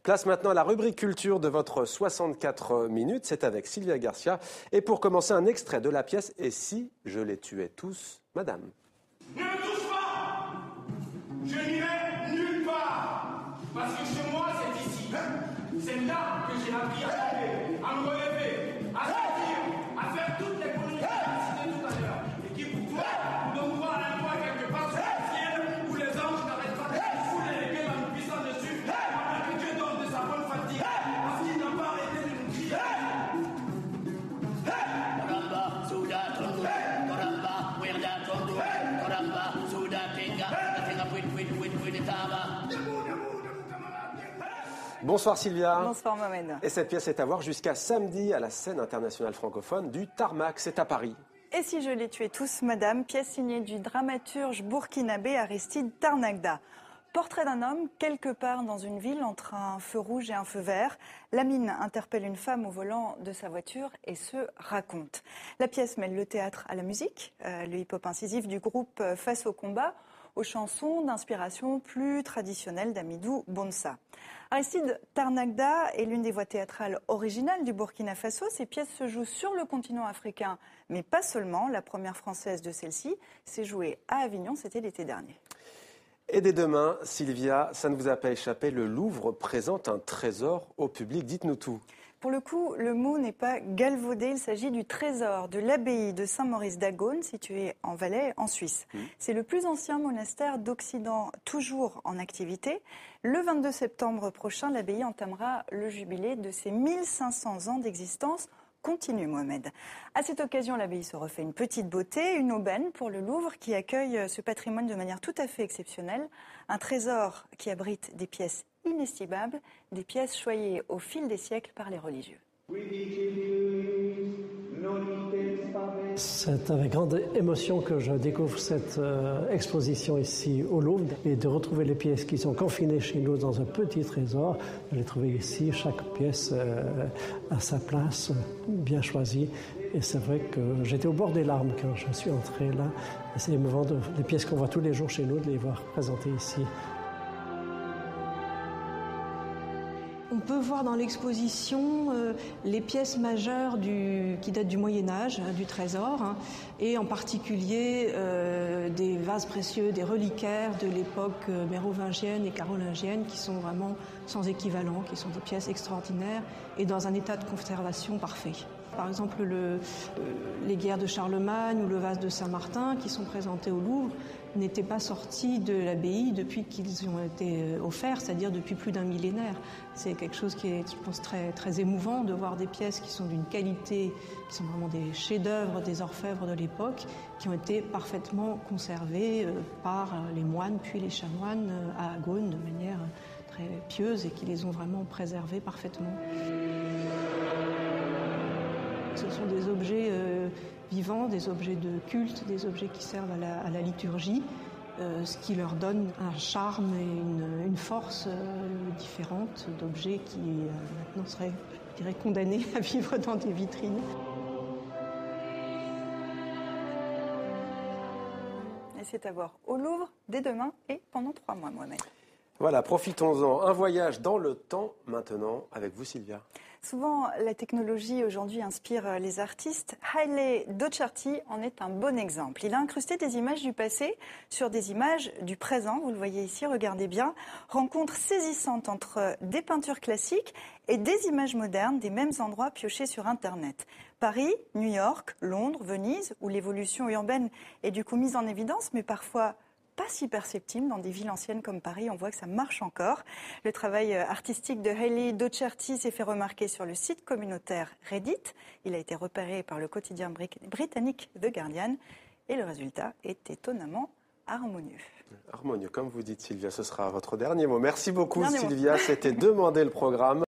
Place maintenant à la rubrique culture de votre 64 minutes. C'est avec Sylvia Garcia. Et pour commencer, un extrait de la pièce « Et si je les tuais tous, madame ». Ne me touche pas! Je n'irai nulle part! Parce que chez moi, c'est ici. C'est là que j'ai appris à tomber, à me relever, à sortir, à faire toutes les conneries que j'ai citées tout à l'heure. Et qui pour toi, nous devons voir la loi quelque part sur le ciel où les anges n'arrêtent pas de se fouler les pieds en nous pissant dessus, pendant que Dieu donne de sa bonne fatigue, parce qu'il n'a pas arrêté de nous crier. Koramba, Souda, Tondo, Koramba, Werda, Tondo, Koramba, Souda, Tenga, Tenga, Pwit, Taba. Bonsoir Sylvia. Bonsoir Mohamed. Et cette pièce est à voir jusqu'à samedi à la scène internationale francophone du Tarmac. C'est à Paris. Et si je les tuais tous, madame, pièce signée du dramaturge burkinabé Aristide Tarnagda. Portrait d'un homme, quelque part dans une ville, entre un feu rouge et un feu vert. Lamine interpelle une femme au volant de sa voiture et se raconte. La pièce mêle le théâtre à la musique, le hip-hop incisif du groupe Face au combat, aux chansons d'inspiration plus traditionnelle d'Amidou Bonsa. Aristide Tarnagda est l'une des voix théâtrales originales du Burkina Faso. Ses pièces se jouent sur le continent africain, mais pas seulement. La première française de celle-ci s'est jouée à Avignon, c'était l'été dernier. Et dès demain, Sylvia, ça ne vous a pas échappé, le Louvre présente un trésor au public. Dites-nous tout. Pour le coup, le mot n'est pas galvaudé. Il s'agit du trésor de l'abbaye de Saint-Maurice d'Agone, située en Valais, en Suisse. C'est le plus ancien monastère d'Occident, toujours en activité. Le 22 septembre prochain, l'abbaye entamera le jubilé de ses 1500 ans d'existence. Continue, Mohamed. À cette occasion, l'abbaye se refait une petite beauté, une aubaine pour le Louvre qui accueille ce patrimoine de manière tout à fait exceptionnelle. Un trésor qui abrite des pièces inestimables, des pièces choyées au fil des siècles par les religieux. C'est avec grande émotion que je découvre cette exposition ici au Louvre et de retrouver les pièces qui sont confinées chez nous dans un petit trésor. Je l'ai trouvé ici, chaque pièce à sa place, bien choisie. Et c'est vrai que j'étais au bord des larmes quand je suis entré là. C'est émouvant, les pièces qu'on voit tous les jours chez nous, de les voir présentées ici. On peut voir dans l'exposition les pièces majeures qui datent du Moyen-Âge, du trésor, et en particulier des vases précieux, des reliquaires de l'époque mérovingienne et carolingienne qui sont vraiment sans équivalent, qui sont des pièces extraordinaires et dans un état de conservation parfait. Par exemple, les guerres de Charlemagne ou le vase de Saint-Martin qui sont présentés au Louvre n'étaient pas sortis de l'abbaye depuis qu'ils ont été offerts, c'est-à-dire depuis plus d'un millénaire. C'est quelque chose qui est, je pense, très, très émouvant de voir des pièces qui sont d'une qualité, qui sont vraiment des chefs-d'œuvre des orfèvres de l'époque, qui ont été parfaitement conservées par les moines puis les chanoines à Agone de manière très pieuse et qui les ont vraiment préservées parfaitement. Ce sont des objets vivants, des objets de culte, des objets qui servent à la liturgie, ce qui leur donne un charme et une force différente d'objets qui maintenant seraient, je dirais, condamnés à vivre dans des vitrines. Et c'est à voir au Louvre dès demain et pendant 3 mois, Mohamed. Voilà, profitons-en. Un voyage dans le temps maintenant avec vous, Sylvia. Souvent, la technologie aujourd'hui inspire les artistes. Haile Docharty en est un bon exemple. Il a incrusté des images du passé sur des images du présent. Vous le voyez ici, regardez bien. Rencontre saisissante entre des peintures classiques et des images modernes des mêmes endroits piochés sur Internet. Paris, New York, Londres, Venise, où l'évolution urbaine est du coup mise en évidence, mais parfois pas si perceptible dans des villes anciennes comme Paris. On voit que ça marche encore. Le travail artistique de Haile Docharty s'est fait remarquer sur le site communautaire Reddit. Il a été repéré par le quotidien britannique The Guardian et le résultat est étonnamment harmonieux. Harmonieux, comme vous dites, Sylvia, ce sera votre dernier mot. Merci beaucoup, Sylvia. C'était Demander le programme.